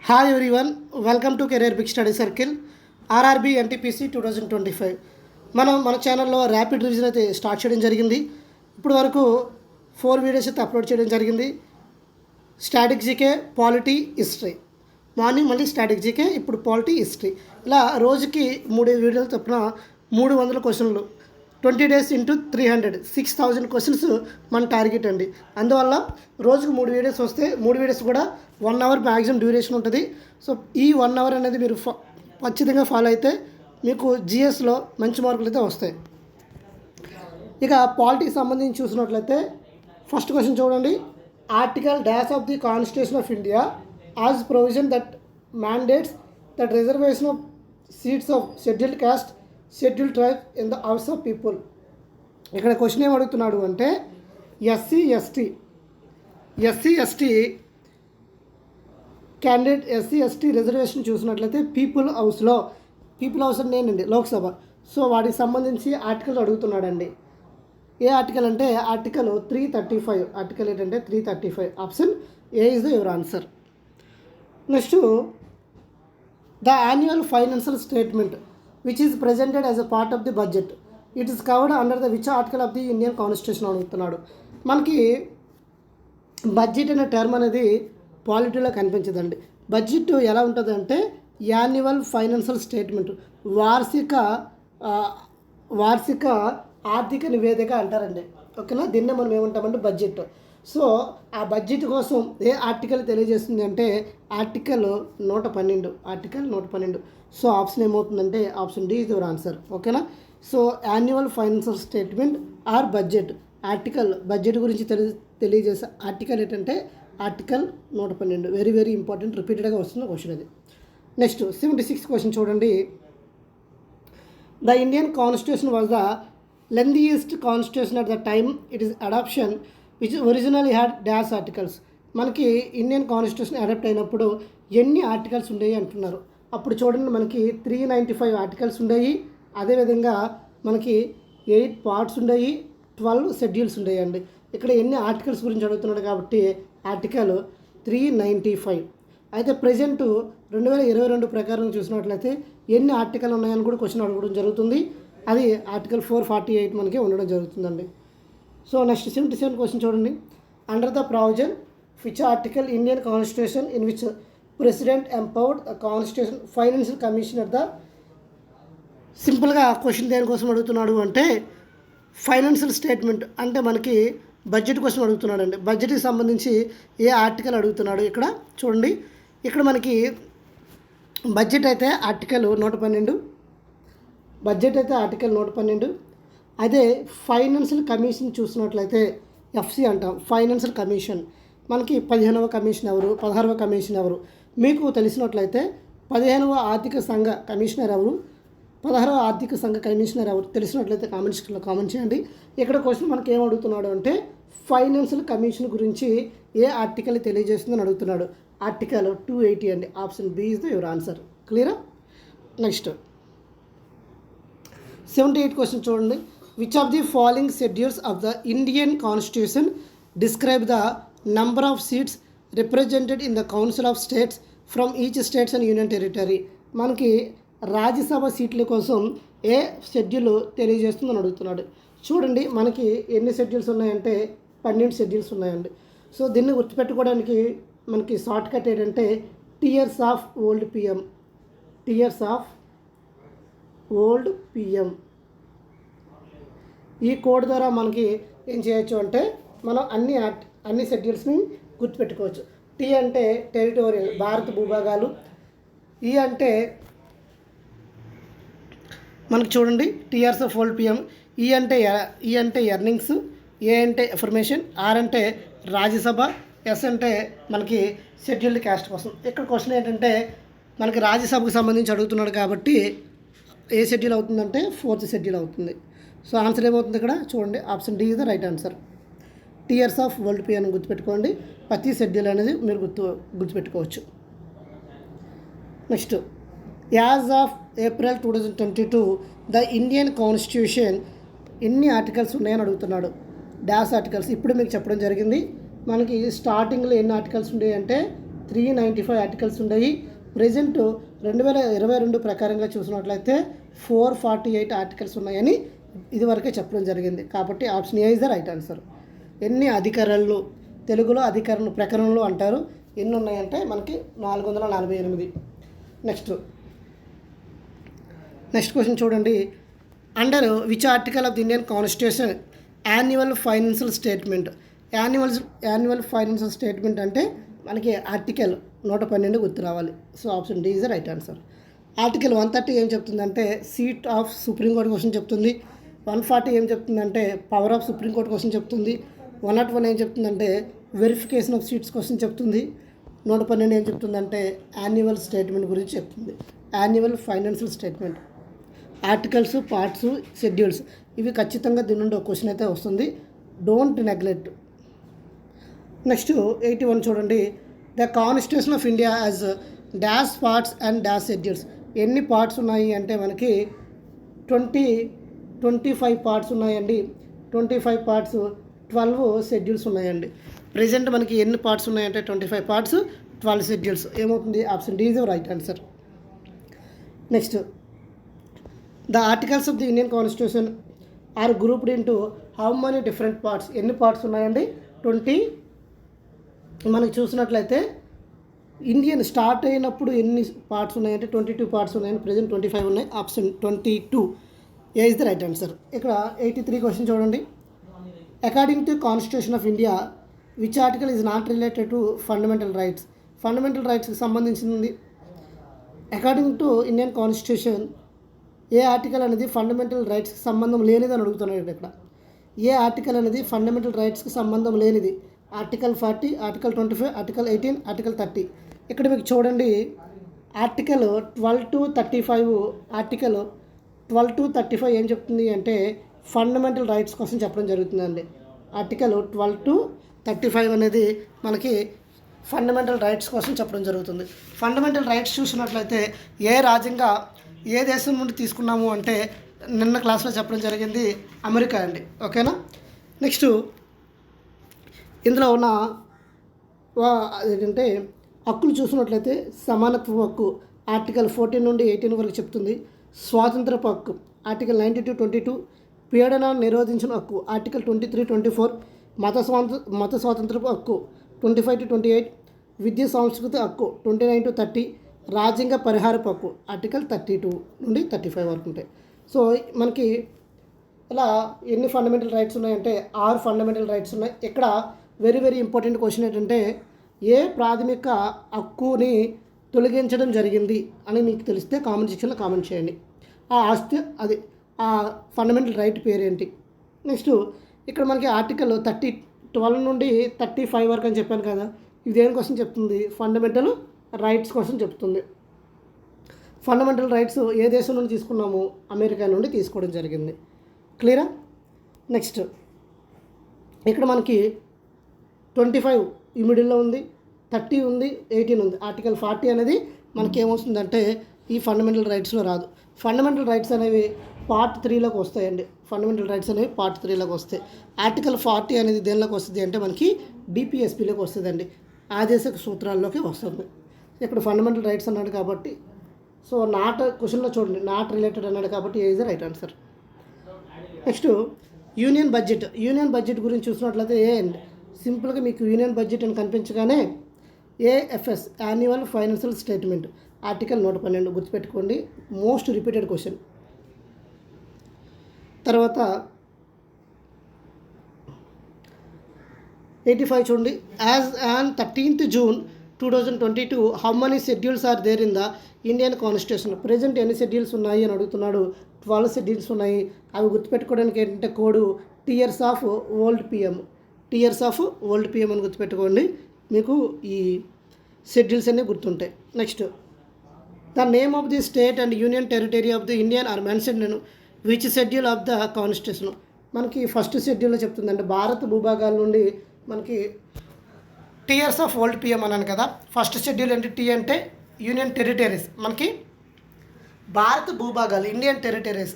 Hi everyone, welcome to career big study circle RRB NTPC 2025. మన ఛానల్లో rapid revision అయితే start చేయడం జరిగింది. ఇప్పుడు వరకు 4 వీడియోస్ అయితే అప్లోడ్ చేయడం జరిగింది. Static GK, polity, history. Morning మళ్ళీ స్టాటిక్ జీకే, ఇప్పుడు పాలిటీ, హిస్టరీ. ఇలా రోజుకి 3 వీడియోలు చొప్పున 300 క్వశ్చన్లు. 20 days ఇంటూ 300, 6000 క్వశ్చన్స్ మన టార్గెట్ అండి. అందువల్ల రోజుకు 3 వీడియోస్ వస్తే 3 వీడియోస్ కూడా 1 hour మ్యాక్సిమం డ్యూరేషన్ ఉంటుంది. సో ఈ 1 hour అనేది మీరు ఖచ్చితంగా ఫాలో అయితే మీకు జిఎస్లో మంచి మార్కులు అయితే వస్తాయి. ఇక పాలిటీకి సంబంధించి చూసినట్లయితే ఫస్ట్ క్వశ్చన్ చూడండి. Article dash of the constitution of India as provision that mandates that reservation of seats of scheduled cost, schedule tribe in the house of people. ఇక్కడ క్వశ్చన్ ఏం అడుగుతున్నాడు అంటే SC ST candidate SC ST reservation చూసినట్లయితే people house నేనండి Lok Sabha. So వాటికి సంబంధించి article అడుగుతున్నాడండి. ఏ article అంటే article 335. Article ఏంటంటే 335. Option A is the your answer. Next the annual financial statement which is presented as a part of the budget. It is covered under the which article of the Indian Constitution అడుగుతున్నాడు. మనకి budget అనే term అనేది పాలిటీలో కనిపించదండి. Budget ఎలా ఉంటుంది అంటే annual financial statement, వార్షిక ఆర్థిక నివేదిక అంటారండి. ఓకేనా, దీన్నే మనం ఏమంటామంటే బడ్జెట్. సో ఆ బడ్జెట్ కోసం ఏ ఆర్టికల్ తెలియజేస్తుంది అంటే ఆర్టికల్ 112. సో ఆప్షన్ ఏమవుతుందంటే option D is your answer. ఓకేనా. So annual financial statement or budget article, budget గురించి తెలియజేసే ఆర్టికల్ ఏంటంటే ఆర్టికల్ 112. వెరీ వెరీ ఇంపార్టెంట్, రిపీటెడ్గా వస్తున్న క్వశ్చన్ అది. నెక్స్ట్ 76 క్వశ్చన్ చూడండి. The Indian constitution was the lengthiest constitution at the time it is adoption which original had dash articles. మనకి Indian constitution adopt అయినప్పుడు ఎన్ని ఆర్టికల్స్ ఉండేవి అంటున్నారు. అప్పుడు చూడండి, మనకి 395 ఆర్టికల్స్ ఉండేవి. అదేవిధంగా మనకి 8 పార్ట్స్ ఉండేవి, 12 షెడ్యూల్స్ ఉండేయండి. ఇక్కడ ఎన్ని ఆర్టికల్స్ గురించి అడుగుతున్నాడు కాబట్టి ఆర్టికల్ 395. అయితే ప్రజెంట్ 2022 ప్రకారం చూసినట్లయితే ఎన్ని ఆర్టికల్ ఉన్నాయని కూడా క్వశ్చన్ అడగడం జరుగుతుంది. అది ఆర్టికల్ 448 మనకి ఉండడం జరుగుతుందండి. సో నెక్స్ట్ 77 క్వశ్చన్ చూడండి. Under the provision which article Indian constitution in which president empowered the constitution financial commissioner the. సింపుల్గా క్వశ్చన్ దేనికోసం అడుగుతున్నాడు అంటే ఫైనాన్షియల్ స్టేట్మెంట్ అంటే మనకి బడ్జెట్ కోసం అడుగుతున్నాడు అండి. బడ్జెట్కి సంబంధించి ఏ ఆర్టికల్ అడుగుతున్నాడు ఇక్కడ చూడండి. ఇక్కడ మనకి బడ్జెట్ అయితే ఆర్టికల్ 112. బడ్జెట్ అయితే ఆర్టికల్ 112. అదే ఫైనాన్షియల్ కమిషన్ చూసినట్లయితే ఎఫ్సి అంటాం. ఫైనాన్షియల్ కమిషన్ మనకి 15వ కమిషన్ ఎవరు, 16వ కమిషన్ ఎవరు మీకు తెలిసినట్లయితే 15వ ఆర్థిక సంఘ కమిషనర్ ఎవరు, 16వ ఆర్థిక సంఘ కమిషనర్ ఎవరు తెలిసినట్లయితే కామెంట్స్లో కామెంట్ చేయండి. ఇక్కడ క్వశ్చన్ మనకి ఏం అడుగుతున్నాడు అంటే ఫైనాన్షియల్ కమిషన్ గురించి ఏ ఆర్టికల్ తెలియజేస్తుందని అడుగుతున్నాడు. ఆర్టికల్ 280 అండి. Option B is the your answer. క్లియరా. నెక్స్ట్ 78 క్వశ్చన్ చూడండి. Which of the following schedules of the Indian constitution describe the number of seats represented in the council of states from each states and union territory. మనకి రాజ్యసభ సీట్ల కోసం ఏ schedule తెలియజేస్తుందని అడుగుతున్నాడు. చూడండి, మనకి ఎన్ని schedules ఉన్నాయంటే 12 షెడ్యూల్స్ ఉన్నాయండి. సో దీన్ని గుర్తుపెట్టుకోవడానికి మనకి షార్ట్ కట్ ఏంటంటే టియర్స్ ఆఫ్ ఓల్డ్ పిఎం. ఈ కోడ్ ద్వారా మనకి ఏం చేయొచ్చు అంటే మనం అన్ని షెడ్యూల్స్ని గుర్తుపెట్టుకోవచ్చు. టీ అంటే టెరిటోరియల్, భారత భూభాగాలు. ఈ అంటే మనకు చూడండి టిఆర్స్ ఆఫ్ ఓల్డ్ పిఎం. ఈ అంటే ఎర్నింగ్స్, ఏ అంటే ఇన్ఫర్మేషన్, ఆర్ అంటే రాజ్యసభ, ఎస్ అంటే మనకి షెడ్యూల్డ్ క్యాస్ట్ కోసం. ఇక్కడ క్వశ్చన్ ఏంటంటే మనకి రాజ్యసభకు సంబంధించి అడుగుతున్నాడు కాబట్టి ఏ షెడ్యూల్ అవుతుందంటే 4th షెడ్యూల్ అవుతుంది. సో ఆన్సర్ ఏమవుతుంది ఇక్కడ చూడండి. Option D is the right answer. Tears of world P అని గుర్తుపెట్టుకోండి. ప్రతి షెడ్యూల్ అనేది మీరు గుర్తుపెట్టుకోవచ్చు. Next as of April 2022 the Indian constitution ఎన్ని ఆర్టికల్స్ ఉన్నాయని అడుగుతున్నాడు. డాష్ ఆర్టికల్స్ ఇప్పుడు మీకు చెప్పడం జరిగింది. మనకి స్టార్టింగ్లో ఎన్ని ఆర్టికల్స్ ఉండేవి అంటే 395 ఆర్టికల్స్ ఉన్నాయి. ప్రజెంట్ 2022 ప్రకారంగా చూసినట్లయితే 448 ఆర్టికల్స్ ఉన్నాయని ఇదివరకే చెప్పడం జరిగింది. కాబట్టి option A is the right answer. ఎన్ని అధికరణలు, తెలుగులో అధికరణ ప్రకరణలు అంటారు, ఎన్ని ఉన్నాయంటే మనకి 448. నెక్స్ట్ క్వశ్చన్ చూడండి. Under which article of the Indian constitution annual financial statement. Annual financial statement అంటే మనకి ఆర్టికల్ 112 గుర్తు రావాలి. So option D is the right answer. Article 130 ఏం చెప్తుందంటే సీట్ ఆఫ్ సుప్రీంకోర్టు క్వశ్చన్ చెప్తుంది. 140 ఏం చెప్తుందంటే పవర్ ఆఫ్ సుప్రీంకోర్టు క్వశ్చన్ చెప్తుంది. 101 ఏం చెప్తుందంటే వెరిఫికేషన్ ఆఫ్ సీట్స్ క్వశ్చన్ చెప్తుంది. 112 ఏం చెప్తుందంటే యాన్యువల్ స్టేట్మెంట్ గురించి చెప్తుంది. Annual financial statement articles, parts, schedules ఇవి ఖచ్చితంగా దీని నుండి ఒక క్వశ్చన్ అయితే వస్తుంది. Don't neglect. నెక్స్ట్ 81 చూడండి. The constitution of India as dash parts and dash schedules. ఎన్ని పార్ట్స్ ఉన్నాయి అంటే మనకి 25 పార్ట్స్ ఉన్నాయండి. 25 పార్ట్స్, 12 షెడ్యూల్స్ ఉన్నాయండి. ప్రజెంట్ మనకి ఎన్ని పార్ట్స్ ఉన్నాయంటే 25 పార్ట్స్, 12 షెడ్యూల్స్. ఏమవుతుంది? Option D is the right answer. Next the articles of the Indian constitution are grouped into how many different parts. ఎన్ని పార్ట్స్ ఉన్నాయండి? 20. మనకి చూసినట్లయితే ఇండియన్ స్టార్ట్ అయినప్పుడు ఎన్ని పార్ట్స్ ఉన్నాయంటే 22 పార్ట్స్ ఉన్నాయని, ప్రజెంట్ 25 ఉన్నాయి. Option 22 A is the right answer. ఇక్కడ 83 క్వశ్చన్ చూడండి. According to constitution of India which article is not related to fundamental rights. Fundamental రైట్స్కి సంబంధించింది. అకార్డింగ్ టు ఇండియన్ కాన్స్టిట్యూషన్ ఏ ఆర్టికల్ అనేది ఫండమెంటల్ రైట్స్కి సంబంధం లేనిది అని అడుగుతున్నాడు. ఇక్కడ ఏ ఆర్టికల్ అనేది ఫండమెంటల్ రైట్స్కి సంబంధం లేనిది? Article 40, article 25, article 18, article 30. ఇక్కడ మీకు చూడండి ఆర్టికల్ 12 to 35. ఆర్టికల్ 12 to 35 ఏం చెప్తుంది అంటే ఫండమెంటల్ రైట్స్ కోసం చెప్పడం జరుగుతుందండి. ఆర్టికల్ 12 to 35 అనేది మనకి ఫండమెంటల్ రైట్స్ కోసం చెప్పడం జరుగుతుంది. ఫండమెంటల్ రైట్స్ చూసినట్లయితే ఏ రాజ్యంగా ఏ దేశం నుండి తీసుకున్నాము అంటే నిన్న క్లాస్లో చెప్పడం జరిగింది అమెరికా అండి. ఓకేనా. నెక్స్ట్ ఇందులో ఉన్న ఏంటంటే హక్కులు చూసినట్లయితే సమానత్వ హక్కు ఆర్టికల్ 14 నుండి 18 వరకు చెప్తుంది. స్వాతంత్రపు హక్కు ఆర్టికల్ 90 to 22. పీడనాన్ని నిరోధించిన హక్కు ఆర్టికల్ 23, 24. మత స్వాతంత్రపు హక్కు 25 to 28. విద్యా సంస్కృతి హక్కు 29 to 30. రాజ్యాంగ పరిహారపు హక్కు ఆర్టికల్ 32 నుండి 35 వరకు ఉంటాయి. సో మనకి ఇలా ఎన్ని ఫండమెంటల్ రైట్స్ ఉన్నాయంటే 6 ఫండమెంటల్ రైట్స్ ఉన్నాయి. ఇక్కడ వెరీ వెరీ ఇంపార్టెంట్ క్వశ్చన్ ఏంటంటే ఏ ప్రాథమిక హక్కుని తొలగించడం జరిగింది అని మీకు తెలిస్తే కామెంట్ సెక్షన్లో కామెంట్ చేయండి. ఆ ఆస్తి అది ఆ ఫండమెంటల్ రైట్ పేరేంటి. నెక్స్ట్ ఇక్కడ మనకి ఆర్టికల్ 12 నుండి 35 వరకు అని చెప్పాను కదా, ఇది దేనికోసం చెప్తుంది? ఫండమెంటల్ రైట్స్ కోసం చెప్తుంది. ఫండమెంటల్ రైట్స్ ఏ దేశం నుండి తీసుకున్నాము? అమెరికా నుండి తీసుకోవడం జరిగింది. క్లియరా. నెక్స్ట్ ఇక్కడ మనకి 25 ఈ మిడిల్లో ఉంది, 30 ఉంది, 18 ఉంది. ఆర్టికల్ 40 అనేది మనకి ఏమొస్తుందంటే ఈ ఫండమెంటల్ రైట్స్లో రాదు. ఫండమెంటల్ రైట్స్ అనేవి పార్ట్ 3లోకి వస్తాయండి. ఫండమెంటల్ రైట్స్ అనేవి పార్ట్ 3లోకి వస్తాయి. ఆర్టికల్ 40 అనేది దేనిలోకి వస్తుంది అంటే మనకి డిపిఎస్పిలోకి వస్తుందండి, ఆదేశక సూత్రాల్లోకి వస్తుంది. ఇక్కడ ఫండమెంటల్ రైట్స్ అన్నాడు కాబట్టి సో నాట్ క్వశ్చన్లో చూడండి నాట్ రిలేటెడ్ అన్నాడు కాబట్టి ఏ is the right answer. Next union budget. Union budget గురించి చూసినట్లయితే ఏ అండ్ సింపుల్గా మీకు యూనియన్ బడ్జెట్ అని కనిపించగానే AFS annual financial statement article 112 గుర్తుపెట్టుకోండి. Most repeated question. తర్వాత 85 చూడండి. As on 13th June 2022 how many schedules are there in the Indian constitution. Present ఎన్ని షెడ్యూల్స్ ఉన్నాయి అని అడుగుతున్నాడు. 12 షెడ్యూల్స్ ఉన్నాయి. అవి గుర్తుపెట్టుకోవడానికి ఏంటంటే code tears of old PM. Tears of old PM అని గుర్తుపెట్టుకోండి, మీకు ఈ షెడ్యూల్స్ అన్నీ గుర్తుంటాయి. Next the name of the state and union territory of the Indian or mentioned in which schedule of the constitution. మనకి ఫస్ట్ షెడ్యూల్లో చెప్తుందండి భారత భూభాగాల నుండి మనకి టియర్స్ ఆఫ్ ఓల్డ్ పిఎం అన్నాను కదా. ఫస్ట్ షెడ్యూల్ ఏంటి? టీ అంటే యూనియన్ టెరిటరీస్. మనకి భారత భూభాగాలు ఇండియన్ టెరిటరీస్,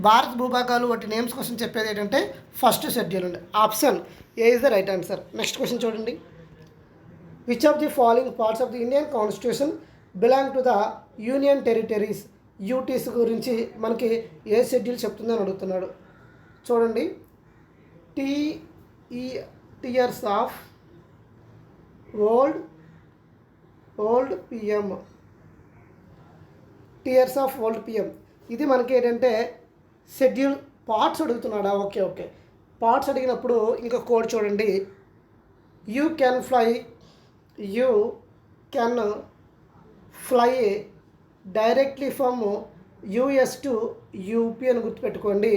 భారత భూభాగాలు వాటి నేమ్స్ కోసం చెప్పేది ఏంటంటే ఫస్ట్ షెడ్యూల్ అండి. Option A is the right answer. Next question చూడండి. Which of the following parts of the Indian constitution belong to the union territories, UTs గురించి మనకి ఏ షెడ్యూల్ చెప్తుందని అడుగుతున్నాడు. చూడండి, tears of old PM, tears of old PM. ఇది మనకి ఏంటంటే షెడ్యూల్ పార్ట్స్ అడుగుతున్నాడా. ఓకే పార్ట్స్ అడిగినప్పుడు ఇంకా కోడ్ చూడండి. You can fly directly from US to UP అని గుర్తుపెట్టుకోండి.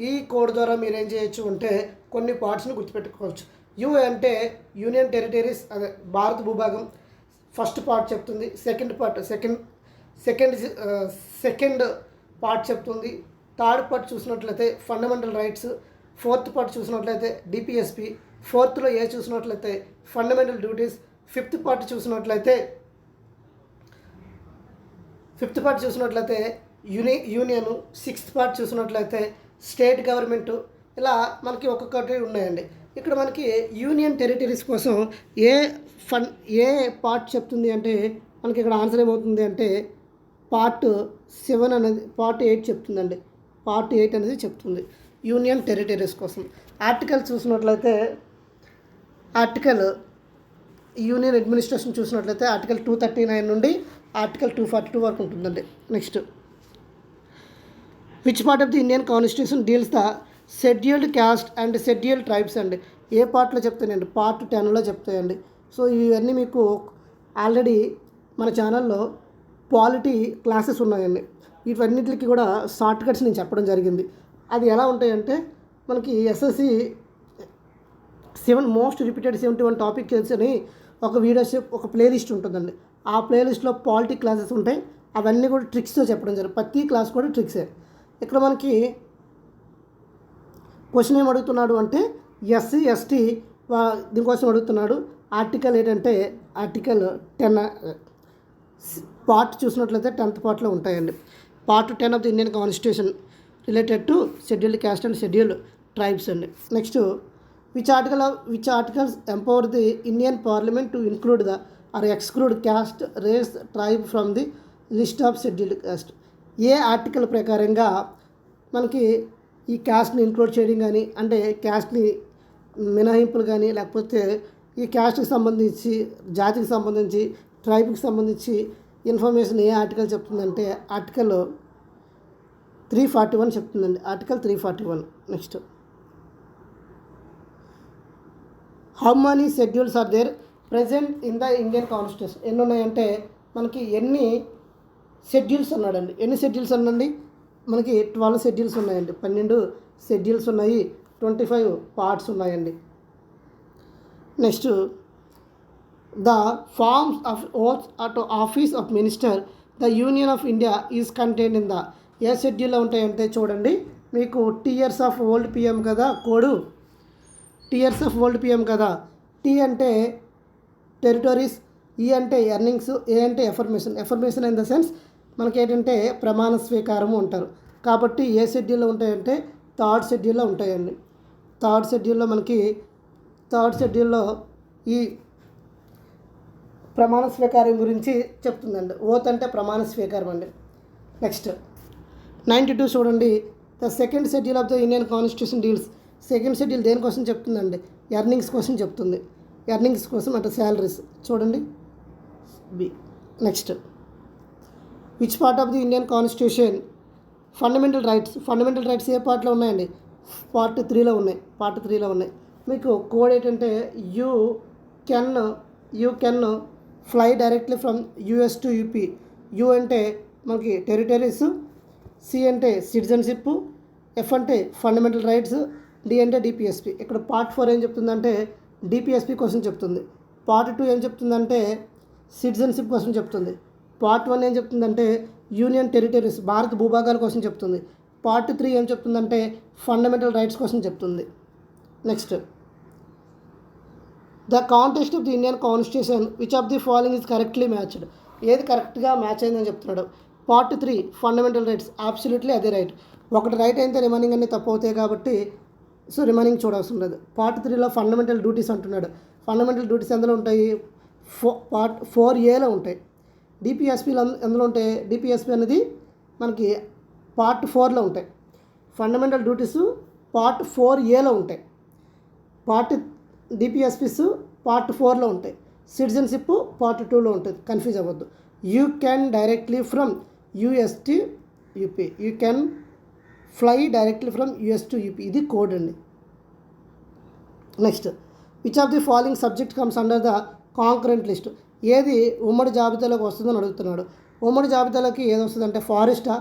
ఈ కోడ్ ద్వారా మీరు ఏం చేయొచ్చు అంటే కొన్ని పార్ట్స్ని గుర్తుపెట్టుకోవచ్చు. యూ అంటే యూనియన్ టెరిటరీస్, అదే భారత భూభాగం. ఫస్ట్ పార్ట్ చెప్తుంది. సెకండ్ పార్ట్ చెప్తుంది. థర్డ్ పార్ట్ చూసినట్లయితే ఫండమెంటల్ రైట్స్. ఫోర్త్ పార్ట్ చూసినట్లయితే డిపిఎస్పి. ఫోర్త్లో ఏ చూసినట్లయితే ఫండమెంటల్ డ్యూటీస్. ఫిఫ్త్ పార్ట్ చూసినట్లయితే యూనియన్. సిక్స్త్ పార్ట్ చూసినట్లయితే స్టేట్ గవర్నమెంటు. ఇలా మనకి ఒక్కొక్కటి ఉన్నాయండి. ఇక్కడ మనకి యూనియన్ టెరిటరీస్ కోసం ఏ పార్ట్ చెప్తుంది అంటే మనకి ఇక్కడ ఆన్సర్ ఏమవుతుంది అంటే పార్ట్ 7 అనేది పార్ట్ 8 చెప్తుందండి. పార్ట్ 8 అనేది చెప్తుంది యూనియన్ టెరిటరీస్ కోసం. ఆర్టికల్ చూసినట్లయితే యూనియన్ అడ్మినిస్ట్రేషన్ చూసినట్లయితే ఆర్టికల్ 239 నుండి ఆర్టికల్ 242 వరకు ఉంటుందండి. Next, which part of the Indian constitution deals the scheduled caste and scheduled tribes అండి. ఏ పార్ట్లో చెప్తానండి? పార్ట్ 10లో చెప్తాయండి. సో ఇవన్నీ మీకు ఆల్రెడీ మన ఛానల్లో పాలిటీ క్లాసెస్ ఉన్నాయండి. ఇవన్నిటికి కూడా షార్ట్ కట్స్ నేను చెప్పడం జరిగింది. అది ఎలా ఉంటాయంటే మనకి ఎస్ఎస్సి 71 టాపిక్స్ అని ఒక ఒక ప్లేలిస్ట్ ఉంటుందండి. ఆ ప్లేలిస్ట్లో పాలిటీ క్లాసెస్ ఉంటాయి. అవన్నీ కూడా ట్రిక్స్తో చెప్పడం జరుగుతుంది. ప్రతి క్లాస్ కూడా ట్రిక్సే. ఇక్కడ మనకి క్వశ్చన్ ఏం అడుగుతున్నాడు అంటే ఎస్సీ ఎస్టీ దీనికోసం అడుగుతున్నాడు. ఆర్టికల్ ఏంటంటే ఆర్టికల్ 10 పార్ట్ చూసినట్లయితే 10th పార్ట్లో ఉంటాయండి. Part 10 of the Indian constitution related to scheduled caste and scheduled tribes అండి. Next, which articles empower the Indian parliament to include the or exclude caste, race, tribe from the list of scheduled caste. ఏ article ప్రకారంగా మనకి ఈ క్యాస్ట్ని include చేయడం కానీ, అంటే క్యాస్ట్ని మినహాయింపులు కానీ, లేకపోతే ఈ క్యాస్ట్కి సంబంధించి, జాతికి సంబంధించి, ట్రైబ్కి సంబంధించి ఇన్ఫర్మేషన్ ఏ ఆర్టికల్ చెప్తుందంటే ఆర్టికల్ 341 చెప్తుందండి. Article 341. Next, how many schedules are there present in the Indian constitution. ఎన్ని ఉన్నాయంటే మనకి ఎన్ని షెడ్యూల్స్ ఉన్నాడండి. ఎన్ని షెడ్యూల్స్ ఉన్నాయండి? మనకి 12 షెడ్యూల్స్ ఉన్నాయండి. 12 షెడ్యూల్స్ ఉన్నాయి. 25 పార్ట్స్ ఉన్నాయండి. Next, the forms of oath at office of minister the union of India is contained in the. ఏ షెడ్యూల్లో ఉంటాయంటే చూడండి, మీకు టియర్స్ ఆఫ్ ఓల్డ్ పిఎం కదా code. Tears of old PM కదా. టీ అంటే టెరిటరీస్, ఈ అంటే ఎర్నింగ్స్, ఏ అంటే ఎఫర్మేషన్ ఇన్ ద సెన్స్ మనకి ఏంటంటే ప్రమాణ స్వీకారము అంటారు. కాబట్టి ఏ షెడ్యూల్లో ఉంటాయంటే థర్డ్ షెడ్యూల్లో ఉంటాయండి. థర్డ్ షెడ్యూల్లో ఈ ప్రమాణ స్వీకారం గురించి చెప్తుందండి. ఓత్ అంటే ప్రమాణ స్వీకారం అండి. నెక్స్ట్ 92 చూడండి, the second schedule of the Indian constitution deals. Second schedule దేనికోసం చెప్తుందండి? ఎర్నింగ్స్ కోసం చెప్తుంది. ఎర్నింగ్స్ కోసం అంటే శాలరీస్ చూడండి B. Next, which part of the Indian constitution fundamental rights ఏ పార్ట్లో ఉన్నాయండి? పార్ట్ 3లో ఉన్నాయి. మీకు కోడ్ ఏంటంటే you can fly directly from US to UP. U అంటే మనకి టెరిటరీస్, సి అంటే సిటిజన్షిప్, ఎఫ్ అంటే ఫండమెంటల్ రైట్స్, డి అంటే డిపిఎస్పి. ఇక్కడ పార్ట్ 4 ఏం చెప్తుందంటే డిపిఎస్పి కోసం చెప్తుంది. పార్ట్ 2 ఏం చెప్తుందంటే సిటిజన్షిప్ కోసం చెప్తుంది. పార్ట్ 1 ఏం చెప్తుందంటే యూనియన్ టెరిటరీస్ భారత భూభాగాల కోసం చెప్తుంది. పార్ట్ 3 ఏం చెప్తుందంటే ఫండమెంటల్ రైట్స్ కోసం చెప్తుంది. Next, the context of the Indian constitution which of the following is correctly matched. ఏది కరెక్ట్గా మ్యాచ్ అయిందని చెప్తున్నాడు. పార్ట్ 3 ఫండమెంటల్ రైట్స్, అబ్సల్యూట్లీ అదే రైట్. ఒకటి రైట్ అయితే రిమైనింగ్ అన్నీ తప్పు అవుతాయి కాబట్టి రిమైనింగ్ చూడాల్సి ఉండదు. పార్ట్ 3లో ఫండమెంటల్ డ్యూటీస్ అంటున్నాడు. ఫండమెంటల్ డ్యూటీస్ ఎందులో ఉంటాయి? పార్ట్ 4Aలో ఉంటాయి. డిపిఎస్పీలు ఎందులో ఉంటాయి? డిపిఎస్పీ అనేది మనకి పార్ట్ 4లో ఉంటాయి. ఫండమెంటల్ డ్యూటీస్ పార్ట్ 4Aలో ఉంటాయి. డిపిఎస్పీస్ పార్ట్ 4లో ఉంటాయి. సిటిజన్షిప్ పార్ట్ 2లో ఉంటుంది. కన్ఫ్యూజ్ అవ్వద్దు. You can directly from US to UP. You can fly directly from US to UP. ఇది కోడ్ అండి. Next, which of the following subject comes under the concurrent list? ఏది ఉమ్మడి జాబితాలోకి వస్తుందని అడుగుతున్నాడు. ఉమ్మడి జాబితాలోకి ఏది వస్తుందంటే ఫారెస్టా,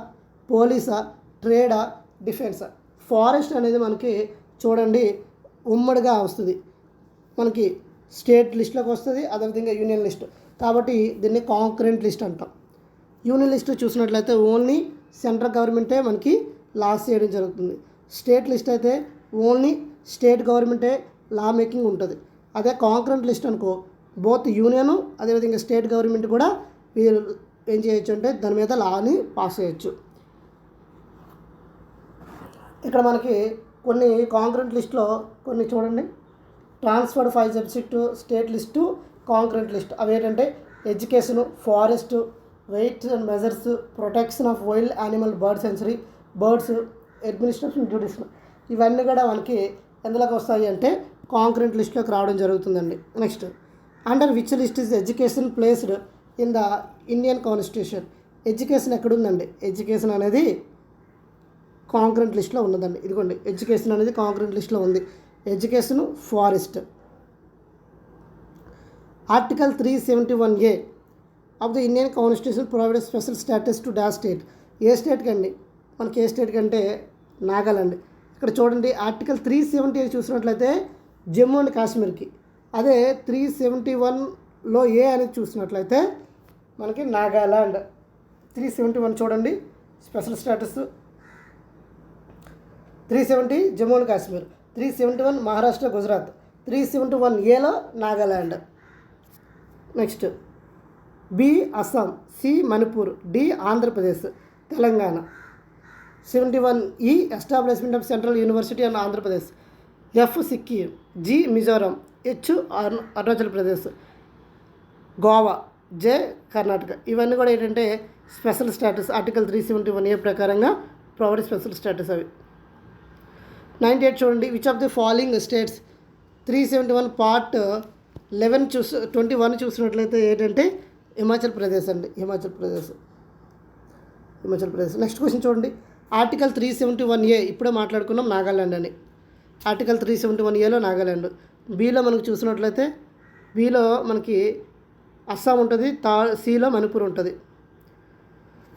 పోలీసా, ట్రేడా, డిఫెన్సా? ఫారెస్ట్ అనేది మనకి చూడండి ఉమ్మడిగా వస్తుంది. మనకి స్టేట్ లిస్ట్లోకి వస్తుంది, అదేవిధంగా యూనియన్ లిస్ట్. కాబట్టి దీన్ని కాంకరెంట్ లిస్ట్ అంటాం. యూనియన్ లిస్ట్ చూసినట్లయితే ఓన్లీ సెంట్రల్ గవర్నమెంటే మనకి లాస్ చేయడం జరుగుతుంది. స్టేట్ లిస్ట్ అయితే ఓన్లీ స్టేట్ గవర్నమెంటే లా మేకింగ్ ఉంటుంది. అదే కాంకరెంట్ లిస్ట్ అనుకో బోత్ యూనియన్ అదేవిధంగా స్టేట్ గవర్నమెంట్ కూడా వీళ్ళు ఏం చేయొచ్చు అంటే దాని మీద లాని పాస్ చేయొచ్చు. ఇక్కడ మనకి కొన్ని కాంకరెంట్ లిస్ట్లో కొన్ని చూడండి. Transferred 5 subject state list concurrent list. అవి ఏంటంటే education, forest, weights and measures, protection of wild animal bird century, birds, administration duties. ఇవన్నీ కూడా మనకి ఎందులోకి వస్తాయి అంటే కాంకరెంట్ లిస్ట్లోకి రావడం జరుగుతుందండి. Next, under which list is education placed in the Indian constitution? Education ఎక్కడుందండి? ఎడ్యుకేషన్ అనేది కాంకరెంట్ లిస్ట్లో ఉన్నదండి. ఇదిగోండి, ఎడ్యుకేషన్ అనేది కాంకరెంట్ లిస్ట్లో ఉంది. Education, forest. Article 371A of the Indian constitution provide special status to dash state. ఏ స్టేట్కి అండి? మనకి ఏ స్టేట్కి అంటే నాగాలాండ్. ఇక్కడ చూడండి, ఆర్టికల్ 370 చూసినట్లయితే జమ్మూ అండ్ కాశ్మీర్కి. అదే 371లో ఏ అనేది చూసినట్లయితే మనకి నాగాలాండ్. 371 చూడండి special status. 370 Jammu and Kashmir, 371 Maharashtra, Gujarat, 371Aలో Nagaland. Next, B Assam, C Manipur, D Andhra Pradesh, Telangana. 71E establishment of central university and Andhra Pradesh, F Sikkim, G Mizoram, H Arunachal Pradesh, Goa, J Karnataka. ఇవన్నీ కూడా ఏంటంటే స్పెషల్ స్టేటస్ ఆర్టికల్ 371A ప్రకారంగా ప్రొవైడ్ స్పెషల్ స్టేటస్ అవి. 98 చూడండి, which of the following states 371 part 21 చూసినట్లయితే ఏంటంటే హిమాచల్ ప్రదేశ్ అండి. హిమాచల్ ప్రదేశ్. నెక్స్ట్ క్వశ్చన్ చూడండి, ఆర్టికల్ 371A ఇప్పుడే మాట్లాడుకున్నాం నాగాలాండ్ అని. ఆర్టికల్ 371Aలో నాగాలాండ్. బిలో మనకు చూసినట్లయితే బిలో మనకి అస్సాం ఉంటుంది, సిలో మణిపూర్ ఉంటుంది.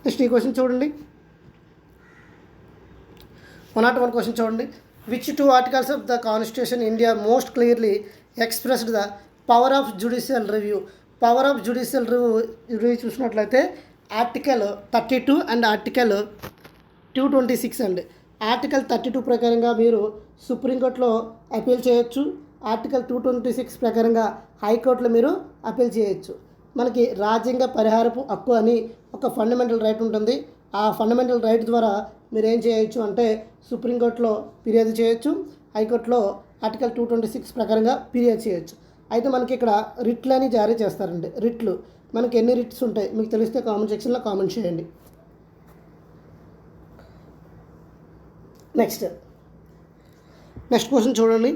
నెక్స్ట్ ఈ క్వశ్చన్ చూడండి, 101 క్వశ్చన్ చూడండి, which 2 articles of the constitution India most clearly expressed the power of judicial review? Power of judicial review చూసినట్లయితే ఆర్టికల్ 32 అండ్ ఆర్టికల్ 226 అండి. ఆర్టికల్ 32 ప్రకారంగా మీరు సుప్రీంకోర్టులో అపీల్ చేయొచ్చు. ఆర్టికల్ 226 ప్రకారంగా హైకోర్టులో మీరు అపీల్ చేయొచ్చు. మనకి రాజ్యాంగ పరిహారపు హక్కు అని ఒక ఫండమెంటల్ రైట్ ఉంటుంది. ఆ ఫండమెంటల్ రైట్ ద్వారా మీరు ఏం చేయొచ్చు అంటే సుప్రీంకోర్టులో ఫిర్యాదు చేయొచ్చు, హైకోర్టులో ఆర్టికల్ 226 ప్రకారంగా ఫిర్యాదు చేయొచ్చు. అయితే మనకి ఇక్కడ రిట్లు అని జారీ చేస్తారండి. రిట్లు మనకి ఎన్ని రిట్స్ ఉంటాయి మీకు తెలిస్తే కామెంట్ సెక్షన్లో కామెంట్ చేయండి. నెక్స్ట్ క్వశ్చన్ చూడండి,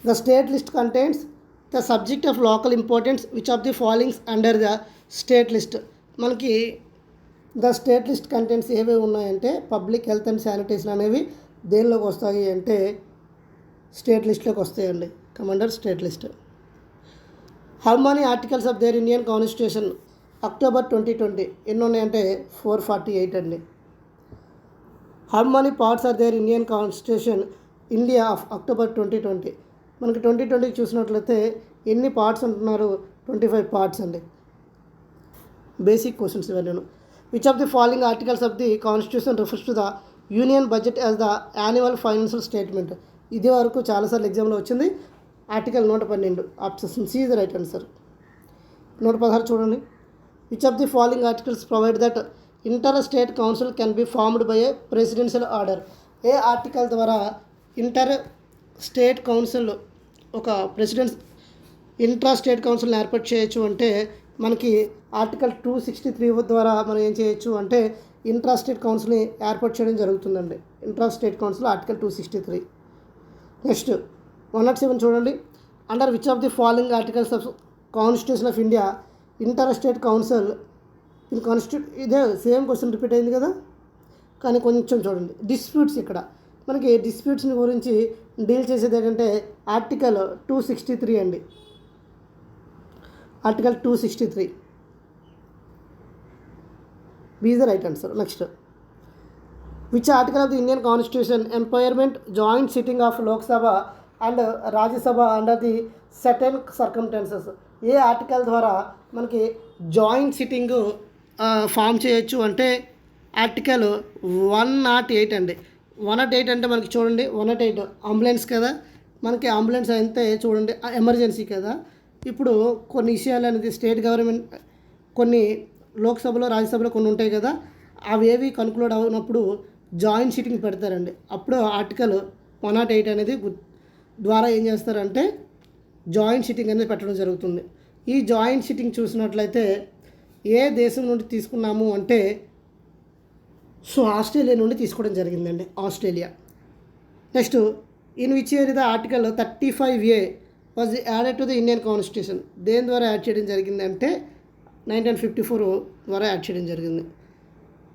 the state list contains the subject of local importance which of the followings under the state list? మనకి ద స్టేట్ లిస్ట్ కంటెంట్స్ ఏవేవి ఉన్నాయంటే పబ్లిక్ హెల్త్ అండ్ శానిటేషన్ అనేవి దేనిలోకి వస్తాయి అంటే స్టేట్ లిస్ట్లోకి వస్తాయండి. కమాండర్ state list. How many articles of there Indian constitution October 2020 ఎన్ని ఉన్నాయంటే 448 అండి. How many parts are there Indian constitution India of October 2020? మనకి 2020 చూసినట్లయితే ఎన్ని పార్ట్స్ అంటున్నారు? 25 పార్ట్స్ అండి. బేసిక్ క్వశ్చన్స్ ఇవన్నీ. Which of the following articles of the constitution refers to the union budget as the annual financial statement? ఇదే వరకు చాలాసార్లు ఎగ్జామ్లో వచ్చింది. Article 112 option C the right answer. 116 చూడండి, which of the following articles provide that inter state council can be formed by a presidential order? ఏ article ద్వారా inter state council ఒక intra state కౌన్సిల్ని ఏర్పాటు చేయొచ్చు అంటే మనకి ఆర్టికల్ 263 ద్వారా మనం ఏం చేయొచ్చు అంటే ఇంట్రా స్టేట్ కౌన్సిల్ని ఏర్పాటు చేయడం జరుగుతుందండి. Intra state council article 263. Next 107 చూడండి. Under which of the following articles of constitution of India inter state council in ఇదే సేమ్ క్వశ్చన్ రిపీట్ అయింది కదా, కానీ కొంచెం చూడండి. డిస్ప్యూట్స్, ఇక్కడ మనకి డిస్ప్యూట్స్ని గురించి డీల్ చేసేది ఏంటంటే ఆర్టికల్ 263 అండి. Article 263 B is the right answer. Next which article of the Indian constitution empowerment joint sitting of Lok Sabha and Rajya Sabha under the certain circumstances. ఏ ఆర్టికల్ ద్వారా మనకి జాయింట్ సిట్టింగ్ ఫామ్ చేయొచ్చు అంటే ఆర్టికల్ 108 అండి. 108 అంటే మనకి చూడండి, 108 అంబులెన్స్ కదా, మనకి అంబులెన్స్ అయితే చూడండి ఎమర్జెన్సీ కదా. ఇప్పుడు కొన్ని విషయాలు అనేది స్టేట్ గవర్నమెంట్ కొన్ని లోక్సభలో రాజ్యసభలో కొన్ని ఉంటాయి కదా, అవేవి కన్క్లూడ్ అవునప్పుడు జాయింట్ సిట్టింగ్ పెడతారండి. అప్పుడు ఆర్టికల్ 108 అనేది ద్వారా ఏం చేస్తారంటే జాయింట్ సిట్టింగ్ అనేది పెట్టడం జరుగుతుంది. ఈ జాయింట్ సిట్టింగ్ చూసినట్లయితే ఏ దేశం నుండి తీసుకున్నాము అంటే ఆస్ట్రేలియా నుండి తీసుకోవడం జరిగిందండి, Australia. Next in which year the article 35A was added to the Indian constitution. దేని ద్వారా యాడ్ చేయడం జరిగింది అంటే 1954 ద్వారా యాడ్ చేయడం జరిగింది.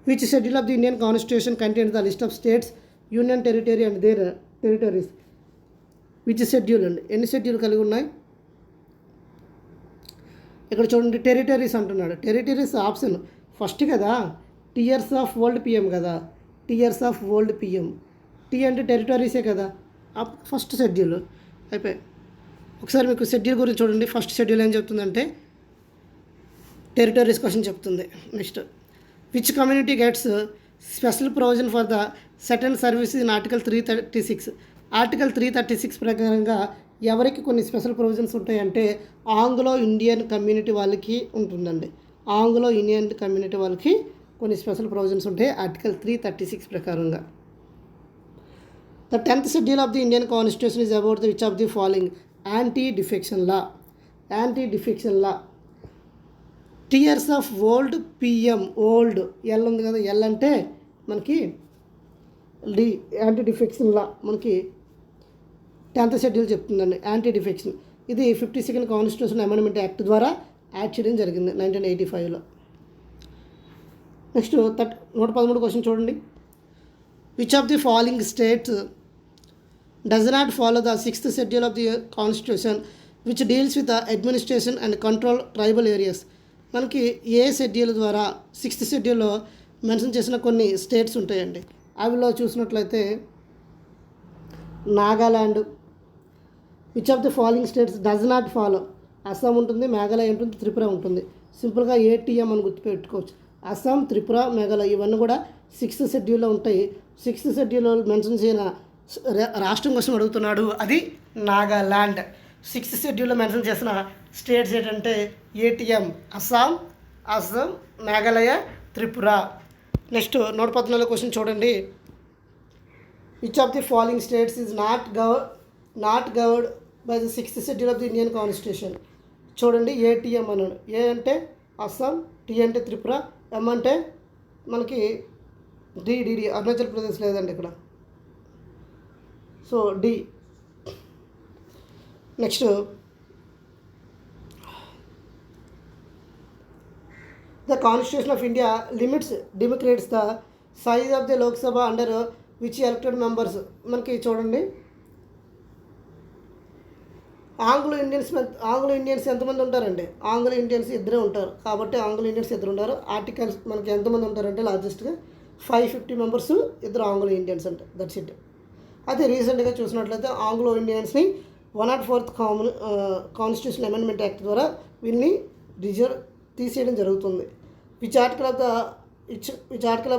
Which schedule of the Indian constitution contains the list of states, union territory and their territories. Which schedule అండి, ఎన్ని షెడ్యూల్ కలిగి ఉన్నాయి ఇక్కడ చూడండి. టెరిటరీస్ అంటున్నాడు. టెరిటరీస్ ఆప్షన్ ఫస్ట్ కదా, టియర్స్ ఆఫ్ వరల్డ్ పిఎం కదా, tears of world PM. T అంటే టెరిటరీసే కదా, ఫస్ట్ షెడ్యూల్ అయిపోయి. ఒకసారి మీకు షెడ్యూల్ గురించి చూడండి. ఫస్ట్ షెడ్యూల్ ఏం చెప్తుందంటే టెరిటరీస్ క్వశ్చన్ చెప్తుంది. Next which community gets special provision for the certain services in article 336. Article 336 ప్రకారంగా ఎవరికి కొన్ని స్పెషల్ ప్రొవిజన్స్ ఉంటాయంటే ఆంగ్లో ఇండియన్ కమ్యూనిటీ వాళ్ళకి ఉంటుందండి. ఆంగ్లో ఇండియన్ కమ్యూనిటీ వాళ్ళకి కొన్ని స్పెషల్ ప్రొవిజన్స్ ఉంటాయి ఆర్టికల్ 336 ప్రకారంగా. The 10th schedule of the Indian constitution is about the which of the following anti defection law. Anti defection law. Tears of old PM. Old L ఉంది కదా, L అంటే మనకి D. Anti defection law మనకి 10th schedule చెప్తుందండి anti defection. ఇది 52nd constitution amendment act ద్వారా add చేయడం జరిగింది 1985లో. నెక్స్ట్ 113 క్వశ్చన్ చూడండి. Which of the following states does not follow the 6th schedule of the constitution which deals with the administration and control tribal areas. మనకి ఏ schedule ద్వారా 6th షెడ్యూల్లో mention చేసిన కొన్ని స్టేట్స్ ఉంటాయండి. అవిలో చూసినట్లయితే Nagaland. Which of the following states does not follow. Assam ఉంటుంది, మేఘాలయ ఉంటుంది, త్రిపుర ఉంటుంది. సింపుల్గా ఏటీఎం అని గుర్తుపెట్టుకోవచ్చు. అస్సాం, త్రిపుర, మేఘాలయ ఇవన్నీ కూడా 6th షెడ్యూల్లో ఉంటాయి. 6th షెడ్యూల్లో మెన్షన్ చేసిన రాష్ట్రం కోసం అడుగుతున్నాడు, అది నాగాల్యాండ్. 6th షెడ్యూల్లో మెన్షన్ చేసిన స్టేట్స్ ఏంటంటే ATM, Assam, Meghalaya, Tripura. Next 114 question చూడండి. Which of the following states is not governed by the 6th schedule of the Indian constitution. చూడండి ఏటీఎం అన్నాడు. ఏ అంటే అస్సాం, టీ అంటే త్రిపుర, ఎం అంటే మనకి డిడి అరుణాచల్ ప్రదేశ్ లేదండి ఇక్కడ, so D. Next the constitution of India demarcates the size of the Lok Sabha under which elected members. మనకి చూడండి ఆంగ్లో ఇండియన్స్ ఎంతమంది ఉంటారండి? ఆంగ్లో ఇండియన్స్ ఇద్దరే ఉంటారు కాబట్టి ఆంగ్లో ఇండియన్స్ ఇద్దరు ఉంటారు. ఆర్టికల్స్ మనకి ఎంతమంది ఉంటారంటే లార్జెస్ట్గా 550 మెంబర్స్ ఇద్దరు ఆంగ్లో ఇండియన్స్ అంటే దట్స్ ఇట్. అదే రీసెంట్గా చూసినట్లయితే ఆంగ్లో ఇండియన్స్ని 104th కాన్స్టిట్యూషన్ అమెండ్మెంట్ యాక్ట్ ద్వారా వీళ్ళని తీసేయడం జరుగుతుంది. Which article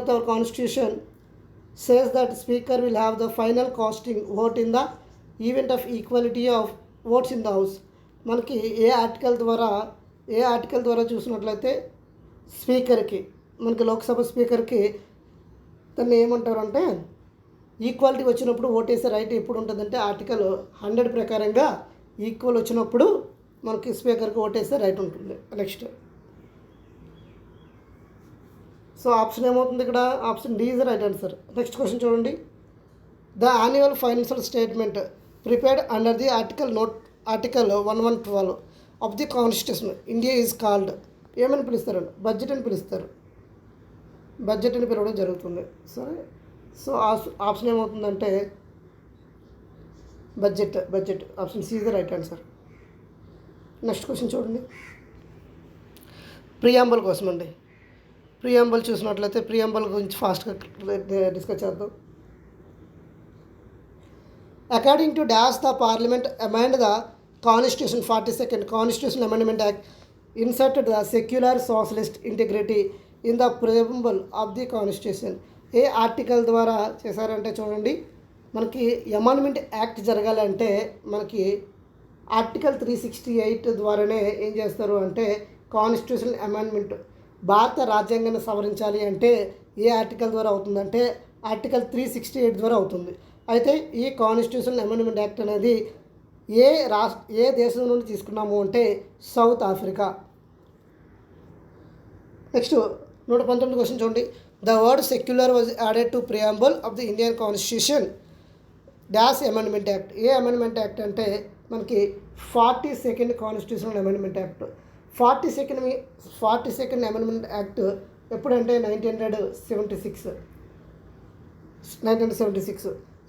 of the constitution says that speaker will have the final casting vote in the event of equality of votes in the house. మనకి ఏ article ద్వారా చూసినట్లయితే స్పీకర్కి, మనకి లోక్సభ స్పీకర్కి దాన్ని ఏమంటారంటే ఈక్వాలిటీ వచ్చినప్పుడు ఓటేసే రైట్ ఎప్పుడు ఉంటుందంటే ఆర్టికల్ 100 ప్రకారంగా ఈక్వల్ వచ్చినప్పుడు మనకి స్పీకర్కి ఓటేస్తే రైట్ ఉంటుంది. నెక్స్ట్ సో ఆప్షన్ ఏమవుతుంది ఇక్కడ, option D is right answer. Next question చూడండి. The annual financial statement prepared under the article 1112 of the constitution India is called. ఏమని పిలుస్తారండి? బడ్జెట్ అని పిలుస్తారు. బడ్జెట్ అని పిలవడం జరుగుతుంది. సరే, సో ఆప్షన్ ఏమవుతుందంటే budget option C is the right answer. Next question చూడండి. ప్రియాంబుల్ కోసం అండి. ప్రియాంబుల్ చూసినట్లయితే ప్రియాంబుల్ గురించి ఫాస్ట్గా డిస్కస్ చేద్దాం. According to dash the parliament amend the constitution 42nd constitution amendment act inserted the secular socialist integrity in the preamble of the constitution. ఏ article ద్వారా చేశారంటే చూడండి, మనకి అమెండ్మెంట్ యాక్ట్ జరగాలంటే మనకి ఆర్టికల్ 368 ద్వారానే ఏం చేస్తారు అంటే కాన్స్టిట్యూషన్ అమెండ్మెంట్, భారత రాజ్యాంగాన్ని సవరించాలి అంటే ఏ ఆర్టికల్ ద్వారా అవుతుందంటే ఆర్టికల్ 368 ద్వారా అవుతుంది. అయితే ఈ కాన్స్టిట్యూషన్ అమెండ్మెంట్ యాక్ట్ అనేది ఏ దేశం నుండి తీసుకున్నాము అంటే సౌత్ ఆఫ్రికా. నెక్స్ట్ 119 క్వశ్చన్ చూడండి. The word secular was added to preamble of the Indian constitution dash amendment act. A amendment act అంటే మనకి 42nd constitutional amendment act. 42nd amendment act ఎప్పుడంటే 1976.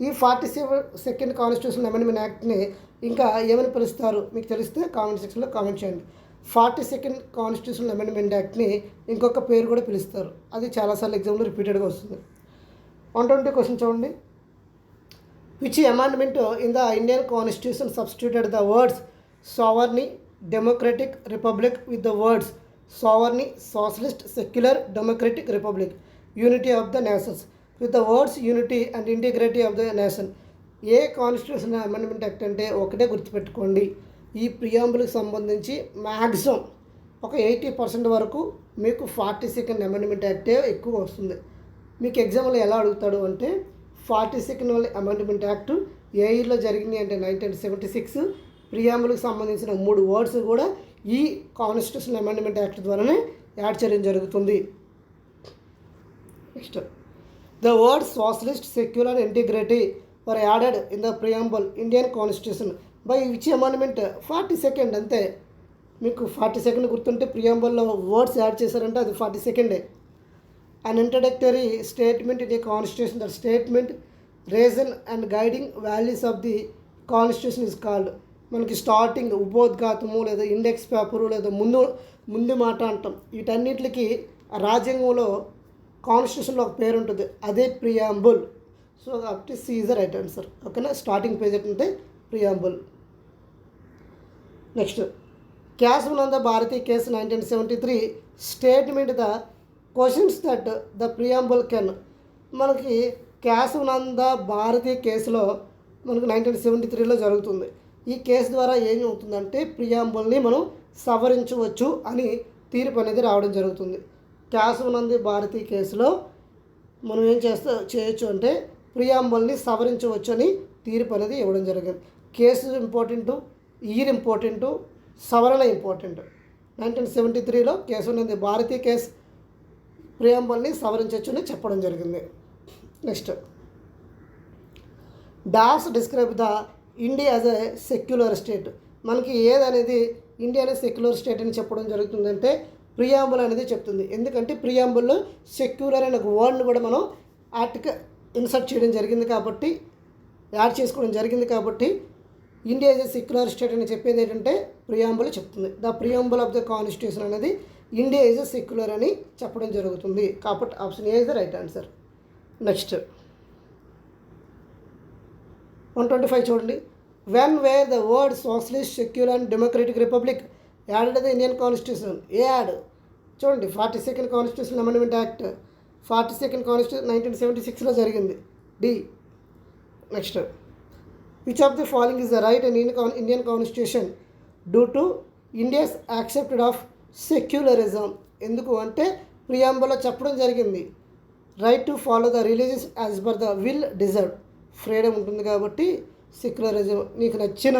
ఈ 42nd కాన్స్టిట్యూషనల్ అమెండ్మెంట్ యాక్ట్ని ఇంకా ఏమని పిలుస్తారు మీకు తెలిస్తే కామెంట్ సెక్షన్లో కామెంట్ చేయండి. 42nd కాన్స్టిట్యూషనల్ అమెండ్మెంట్ యాక్ట్ని ఇంకొక పేరు కూడా పిలుస్తారు. అది చాలాసార్లు ఎగ్జామ్లో రిపీటెడ్గా వస్తుంది. 120 క్వశ్చన్ చూడండి. Which amendment in the Indian constitution substituted the words sovereignty, democratic republic with the words sovereignty, socialist, secular, democratic republic, unity of the nations with the words unity and integrity of the nation. A constitution amendment act అంటే ఒకటే గుర్తుపెట్టుకోండి, ఈ ప్రియాంబుల్కి సంబంధించి maximum ఒక 80% వరకు మీకు 42nd amendment యాక్టే ఎక్కువ వస్తుంది. మీకు ఎగ్జామ్లో ఎలా అడుగుతాడు అంటే 42nd అమెండ్మెంట్ యాక్ట్ ఏ ఇయర్లో జరిగింది అంటే 1976. ప్రియాంబుల్కి సంబంధించిన 3 వర్డ్స్ కూడా ఈ కాన్స్టిట్యూషన్ అమెండ్మెంట్ యాక్ట్ ద్వారానే యాడ్ చేయడం జరుగుతుంది. Next the word socialist, secular, integrity were added in the preamble Indian constitution by which amendment 42nd. అంతే, మీకు 42nd గుర్తుంటే ప్రియాంబుల్లో వర్డ్స్ యాడ్ చేశారంటే అది 42nd. An introductory statement in a constitution, the statement, reason and guiding values of the constitution is called. మనకి starting ఉపోద్ఘాతము లేదా index paper లేదా ముందు మాట అంటాం. వీటన్నిటికి రాజ్యాంగంలో కాన్స్టిట్యూషన్లో ఒక పేరు ఉంటుంది, అదే preamble. So up to C is the right answer. ఓకేనా, స్టార్టింగ్ పేజ్ అంటే preamble. Next Kesavananda Bharati case 1973 statement the questions that the preamble can. మనకి కేశవానంద భారతి కేసులో మనకు 1973లో జరుగుతుంది. ఈ కేసు ద్వారా ఏం అవుతుందంటే ప్రియాంబుల్ని మనం సవరించవచ్చు అని తీర్పు అనేది రావడం జరుగుతుంది. కేశవానంద భారతి కేసులో మనం ఏం చేయొచ్చు అంటే ప్రియాంబుల్ని సవరించవచ్చు అని తీర్పు అనేది ఇవ్వడం జరిగింది. కేసు ఇంపార్టెంటు, ఇయర్ ఇంపార్టెంటు, సవరణ ఇంపార్టెంట్. 1973లో కేశవానంద భారతి కేసు ప్రియాంబుల్ని సవరించవచ్చు అని చెప్పడం జరిగింది. Next dash describe the India as a secular state. మనకి ఏదనేది ఇండియా అనేది సెక్యులర్ స్టేట్ అని చెప్పడం జరుగుతుందంటే ప్రియాంబుల్ అనేది చెప్తుంది. ఎందుకంటే ప్రియాంబుల్లో సెక్యులర్ అనే ఒక వర్డ్ని కూడా మనం ఆర్టికల్ ఇన్సర్ట్ చేయడం జరిగింది కాబట్టి, యాడ్ చేసుకోవడం జరిగింది కాబట్టి India as a secular state అని చెప్పేది ఏంటంటే ప్రియాంబుల్ చెప్తుంది. The preamble of the constitution అనేది ఇండియా ఈజ్ ఎ సెక్యులర్ అని చెప్పడం జరుగుతుంది. కాబట్టి option A is the right answer. Next 125 చూడండి. When were the word socialist, secular and democratic republic added the Indian constitution. ఏ యాడ్ చూడండి, 42nd constitution amendment act 42nd constitution 1976లో జరిగింది. D. Next which of the following is the right in Indian constitution due to India's accepted of secularism. ఎందుకు అంటే ప్రియాంబుల్లో చెప్పడం జరిగింది right to follow the religious as per the will deserve. Freedom ఉంటుంది కాబట్టి secularism నీకు నచ్చిన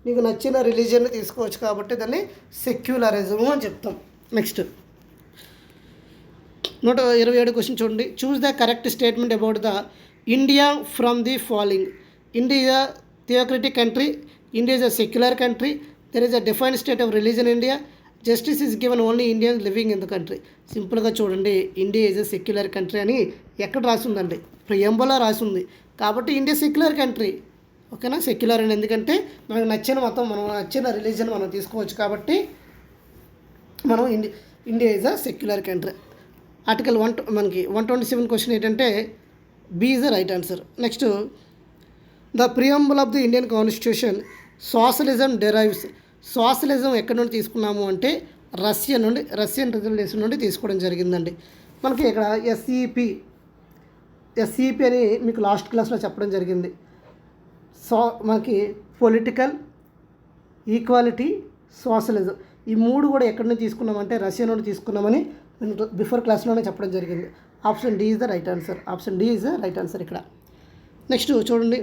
మీకు నచ్చిన రిలీజియన్ని తీసుకోవచ్చు కాబట్టి దాన్ని సెక్యులరిజం అని చెప్తాం. నెక్స్ట్ 127 క్వశ్చన్ చూడండి. Choose the correct statement about the India from the following. India is a theocratic country, India is a secular country, there is a defined state of religion India, justice is given only Indians living in the country. సింపుల్గా చూడండి, India is a secular country అని ఎక్కడ రాసిందండి? ప్రియంబులో రాసింది. కాబట్టి India secular country. ఓకేనా, secular అని ఎందుకంటే మనకు నచ్చిన మతం, మనం నచ్చిన రిలీజన్ మనం తీసుకోవచ్చు కాబట్టి మనం India is a secular country. Article మనకి 127 క్వశ్చన్ ఏంటంటే B is the right answer. Next the preamble of the Indian constitution socialism derives. Socialism ఎక్కడి నుండి తీసుకున్నాము అంటే రష్యన్ రిజల్యూషన్ నుండి తీసుకోవడం జరిగిందండి. మనకి ఇక్కడ ఎస్ఈపి అని మీకు లాస్ట్ క్లాస్లో చెప్పడం జరిగింది. మనకి పొలిటికల్, ఈక్వాలిటీ, సోషలిజం ఈ మూడు కూడా ఎక్కడి నుంచి తీసుకున్నామంటే రష్యా నుండి తీసుకున్నామని బిఫోర్ క్లాస్లోనే చెప్పడం జరిగింది. Option D is the right answer. Option D is the right answer ఇక్కడ. నెక్స్ట్ చూడండి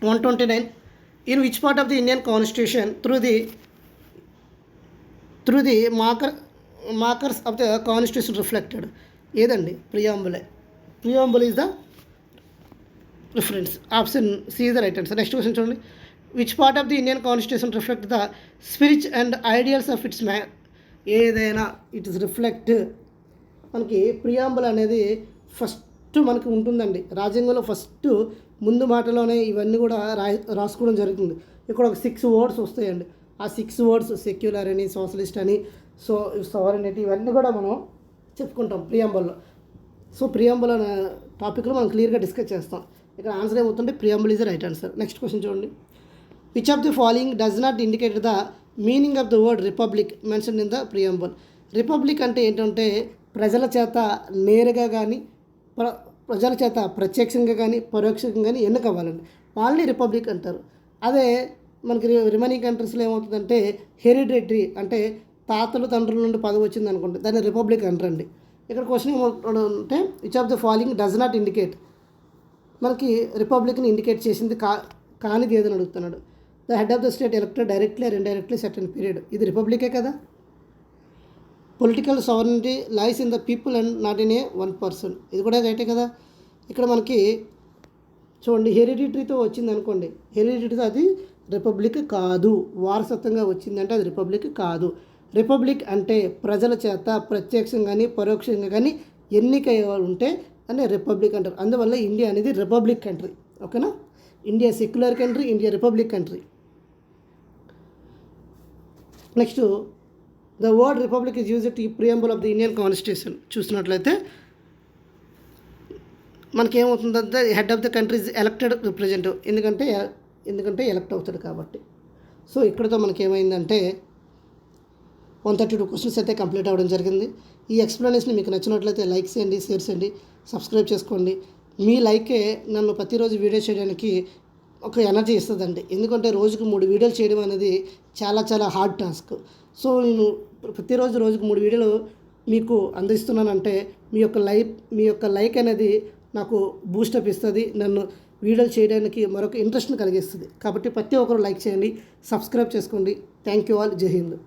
129. In which part of the Indian constitution through the markers of the constitution reflected. ఏదండి? Preamble is the reference. Option C is the right answer. Next question చూడండి. Which part of the Indian constitution reflect the spirit and ideals of its ఏదైనా it is reflect. మనకి preamble అనేది first మనకి ఉంటుందండి. రాజ్యాంగంలో first ముందు మాటలోనే ఇవన్నీ కూడా రాసుకోవడం జరుగుతుంది. ఇక్కడ ఒక 6 వర్డ్స్ వస్తాయండి. ఆ 6 వర్డ్స్ సెక్యులర్ అని, సోషలిస్ట్ అని, సావరెనిటీ ఇవన్నీ కూడా మనం చెప్పుకుంటాం ప్రియాంబుల్లో. సో ప్రియాంబుల్ అనే టాపిక్లో మనం క్లియర్గా డిస్కస్ చేస్తాం. ఇక్కడ ఆన్సర్ ఏమవుతుంటే preamble is the right answer. Next question చూడండి. Which of the following does not indicate the meaning of the word republic mention in the preamble. Republic అంటే ఏంటంటే ప్రజల చేత నేరుగా కానీ, ప్రజల చేత ప్రత్యక్షంగా కానీ, పరోక్షంగా కానీ ఎన్నుకోవాలండి, వాళ్ళని రిపబ్లిక్ అంటారు. అదే మనకి రిమైనింగ్ కంట్రీస్లో ఏమవుతుందంటే హెరిడిటరీ అంటే తాతలు తండ్రుల నుండి పదవి వచ్చింది అనుకోండి, దాన్ని రిపబ్లిక్ అంటారండి. ఇక్కడ క్వశ్చన్ ఏమంటే which of the following does not indicate. మనకి రిపబ్లిక్ని ఇండికేట్ చేసింది కానిది ఏదని అడుగుతున్నాడు. The head of the state elected directly or indirectly certain period. ఇది రిపబ్లికే కదా. Political sovereignty lies in the people and not in a one person. ఇది కూడా రైటే కదా. ఇక్కడ మనకి చూడండి హెరిడిటరీతో వచ్చింది అనుకోండి, హెరిడిటరీతో అది రిపబ్లిక్ కాదు. వారసత్వంగా వచ్చిందంటే అది రిపబ్లిక్ కాదు. రిపబ్లిక్ అంటే ప్రజల చేత ప్రత్యక్షంగా కానీ పరోక్షంగా కానీ ఎన్నిక ఉంటే అని రిపబ్లిక్ అంటారు. అందువల్ల ఇండియా అనేది రిపబ్లిక్ కంట్రీ. ఓకేనా, India secular country, India republic country. Next the word republic is used to preamble of the Indian constitution. చూసినట్లయితే మనకేమవుతుందంటే head of the country is elected representative, ఎందుకంటే ఎలక్ట్ అవుతాడు కాబట్టి. సో ఇక్కడతో మనకేమైందంటే 132 క్వశ్చన్స్ అయితే complete అవ్వడం జరిగింది. ఈ ఎక్స్ప్లెనేషన్ మీకు నచ్చినట్లయితే లైక్ చేయండి, షేర్ చేయండి, సబ్స్క్రైబ్ చేసుకోండి. మీ లైకే నన్ను ప్రతిరోజు వీడియో చేయడానికి ఒక ఎనర్జీ ఇస్తుందండి. ఎందుకంటే రోజుకు 3 వీడియోలు చేయడం అనేది చాలా చాలా హార్డ్ టాస్క్. సో నేను ప్రతిరోజు రోజుకు 3 వీడియోలు మీకు అందిస్తున్నానంటే మీ యొక్క లైక్ అనేది నాకు బూస్టప్ ఇస్తుంది, నన్ను వీడియోలు చేయడానికి మరొక ఇంట్రెస్ట్ని కలిగిస్తుంది. కాబట్టి ప్రతి ఒక్కరు లైక్ చేయండి, సబ్స్క్రైబ్ చేసుకోండి. Thank you all. జై హింద్.